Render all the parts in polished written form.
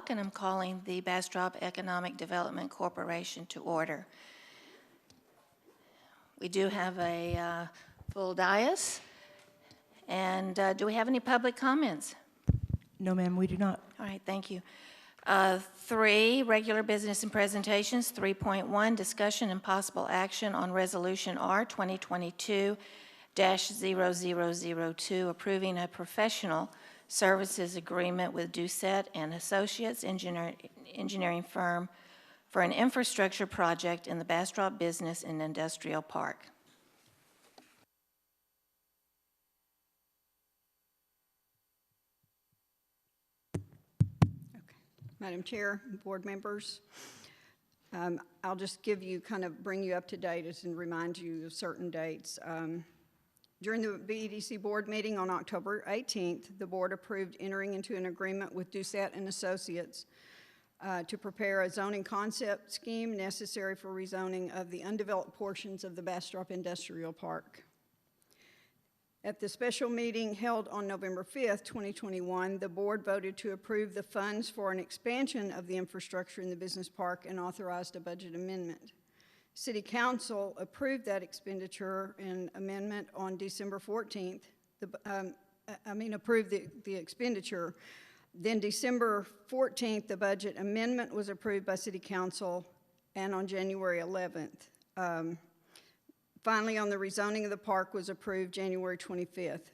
o'clock, and I'm calling the Bastrop Economic Development Corporation to order. We do have a full dais, and do we have any public comments? No, ma'am, we do not. All right, thank you. 3, regular business and presentations. 3.1, discussion and possible action on Resolution R 2022-0002, approving a professional services agreement with Doucette and Associates engineering firm for an infrastructure project in the Bastrop Business and Industrial Park. Madam Chair, board members, I'll just bring you up to date and remind you of certain dates. During the BEDC board meeting on October 18th, the board approved entering into an agreement with Doucette and Associates to prepare a zoning concept scheme necessary for rezoning of the undeveloped portions of the Bastrop Industrial Park. At the special meeting held on November 5th, 2021, the board voted to approve the funds for an expansion of the infrastructure in the business park and authorized a budget amendment. City Council approved that expenditure and amendment on December 14th. Approved the expenditure. Then December 14th, the budget amendment was approved by City Council, and on January 11th. Finally, on the rezoning of the park was approved January 25th.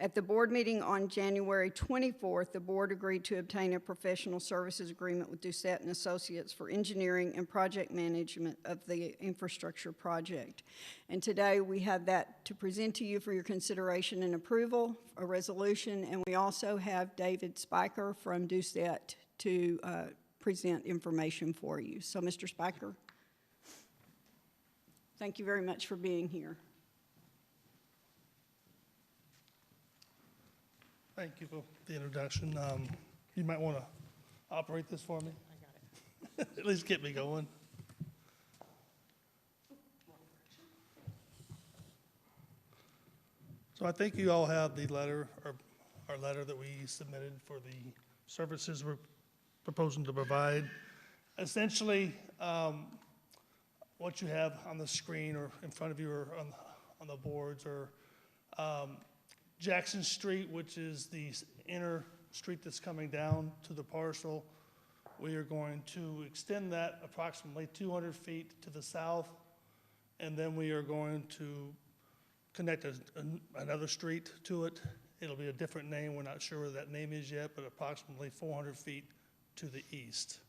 At the board meeting on January 24th, the board agreed to obtain a professional services agreement with Doucette and Associates for engineering and project management of the infrastructure project. And today we have that to present to you for your consideration and approval, a resolution, and we also have David Spiker from Doucette to present information for you. So, Mr. Spiker. Thank you very much for being here. Thank you for the introduction. You might want to operate this for me. I got it. At least get me going. So I think you all have the letter, or our letter that we submitted for the services we're proposing to provide. Essentially, what you have on the screen or in front of you or on the boards are Jackson Street, which is the inner street that's coming down to the parcel. We are going to extend that approximately 200 feet to the south, and then we are going to connect another street to it. It'll be a different name. We're not sure where that name is yet, but approximately 400 feet to the east.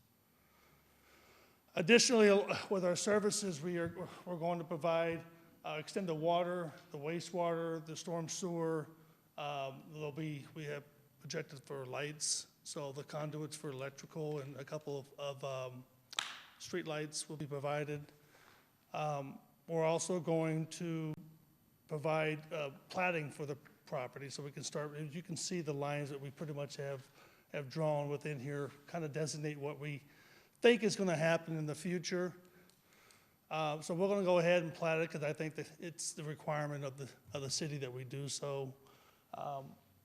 Additionally, with our services, we're going to provide, extend the water, the wastewater, the storm sewer. We have projected for lights, so the conduits for electrical and a couple of street lights will be provided. We're also going to provide platting for the property, so we can start. You can see the lines that we pretty much have drawn within here, kind of designate what we think is going to happen in the future. So we're going to go ahead and plat it because I think that it's the requirement of the city that we do so.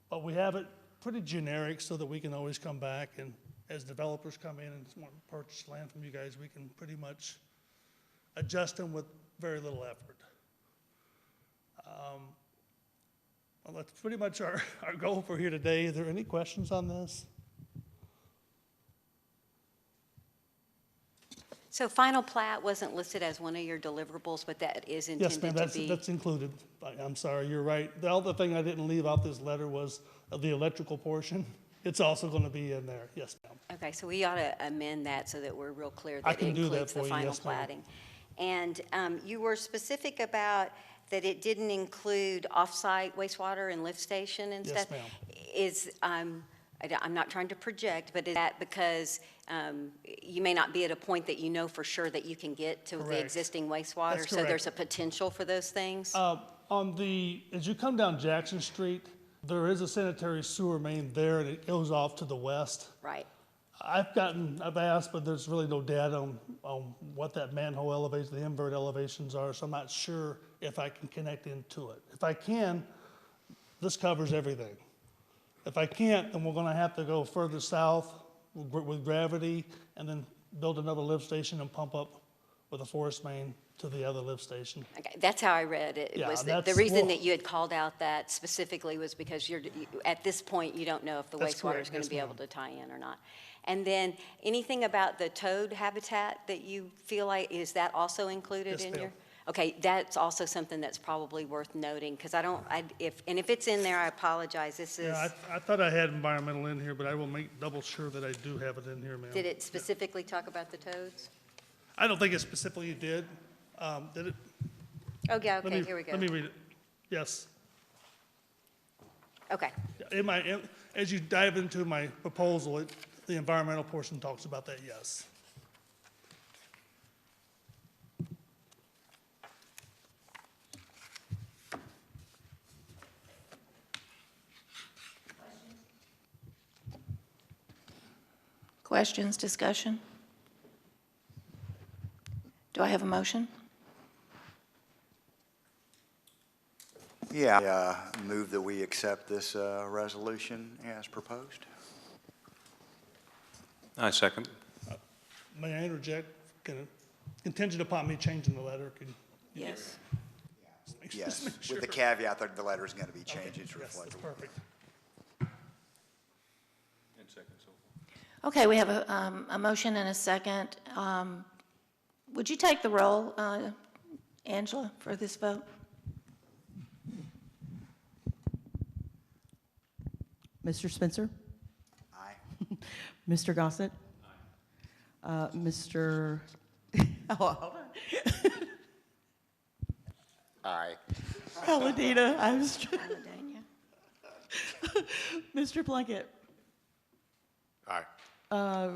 But we have it pretty generic so that we can always come back, and as developers come in and want to purchase land from you guys, we can pretty much adjust them with very little effort. Well, that's pretty much our goal for here today. Are there any questions on this? So final plat wasn't listed as one of your deliverables, but that is intended to be? Yes, ma'am, that's included. I'm sorry, you're right. The other thing I didn't leave out this letter was the electrical portion. It's also going to be in there. Yes, ma'am. Okay, so we ought to amend that so that we're real clear that it includes the final platting. And you were specific about that it didn't include off-site wastewater and lift station and stuff. Yes, ma'am. I'm not trying to project, but is that because you may not be at a point that you know for sure that you can get to the existing wastewater? That's so correct. There's a potential for those things? As you come down Jackson Street, there is a sanitary sewer main there, and it goes off to the west. Right. I've asked, but there's really no data on what that manhole elevation, the invert elevations are, so I'm not sure if I can connect into it. If I can, this covers everything. If I can't, then we're going to have to go further south with gravity, and then build another lift station and pump up with a forest main to the other lift station. Okay, that's how I read it. Yeah, Was the that's- reason well- that you had called out that specifically was because at this point, you don't know if the That's wastewater correct, is going to yes, be ma'am. able to tie in or not. And then, anything about the toad habitat that you feel like, is that also included Yes, in ma'am. your? Okay, that's also something that's probably worth noting, because if it's in there, I apologize, this is, Yeah, I thought I had environmental in here, but I will make double sure that I do have it in here, ma'am. did it specifically talk about the toads? I don't think it specifically did. Did it? Oh, yeah, Let okay, me- here we go. Let me read it. Yes. Okay, As you dive into my proposal, the environmental portion talks about that, yes. Questions, discussion? Do I have a motion? Yeah, I move that we accept this resolution as proposed. I second. May I interject? Contingent upon me changing the letter, could you? Yes. Yes, make sure. with the caveat that the letter is going to be changed to Yes, reflect. that's perfect. And second, so forth. Okay, we have a motion and a second. Would you take the roll, Angela, for this vote? Mr. Spencer? Aye. Mr. Gossett? Mr. Oh, hold on. Aye. Paladina, I was, Alladania. Mr. Plunkett? Aye.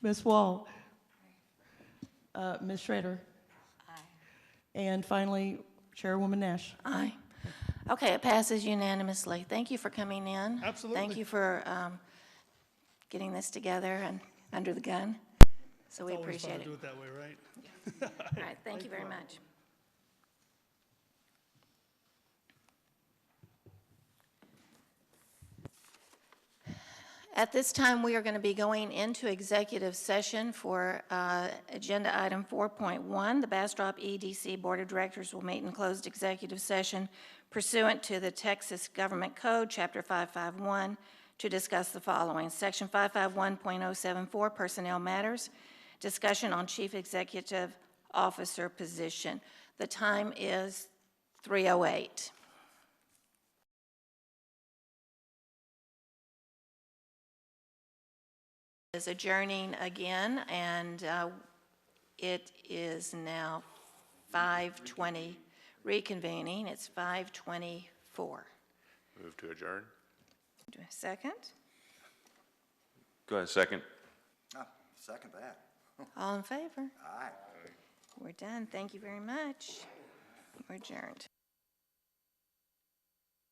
Ms. Wall? Ms. Schrader? aye. And finally, Chairwoman Nash. Aye. Okay, it passes unanimously. Thank you for coming in. Absolutely. Thank you for getting this together and under the gun. So we It's always fun appreciate to it. do it that way, right? All right, thank you very much. At this time, we are going to be going into executive session for Agenda Item 4.1. The Bastrop EDC Board of Directors will meet in closed executive session pursuant to the Texas Government Code, Chapter 551, to discuss the following. Section 551.074, Personnel Matters, discussion on Chief Executive Officer position. The time is 3:08. Is adjourning again, and it is now 5:20, reconvening, it's 5:24. Move to adjourn. Do a second? Go ahead, second. Oh, second that. All in favor? Aye. We're done, thank you very much. We're adjourned.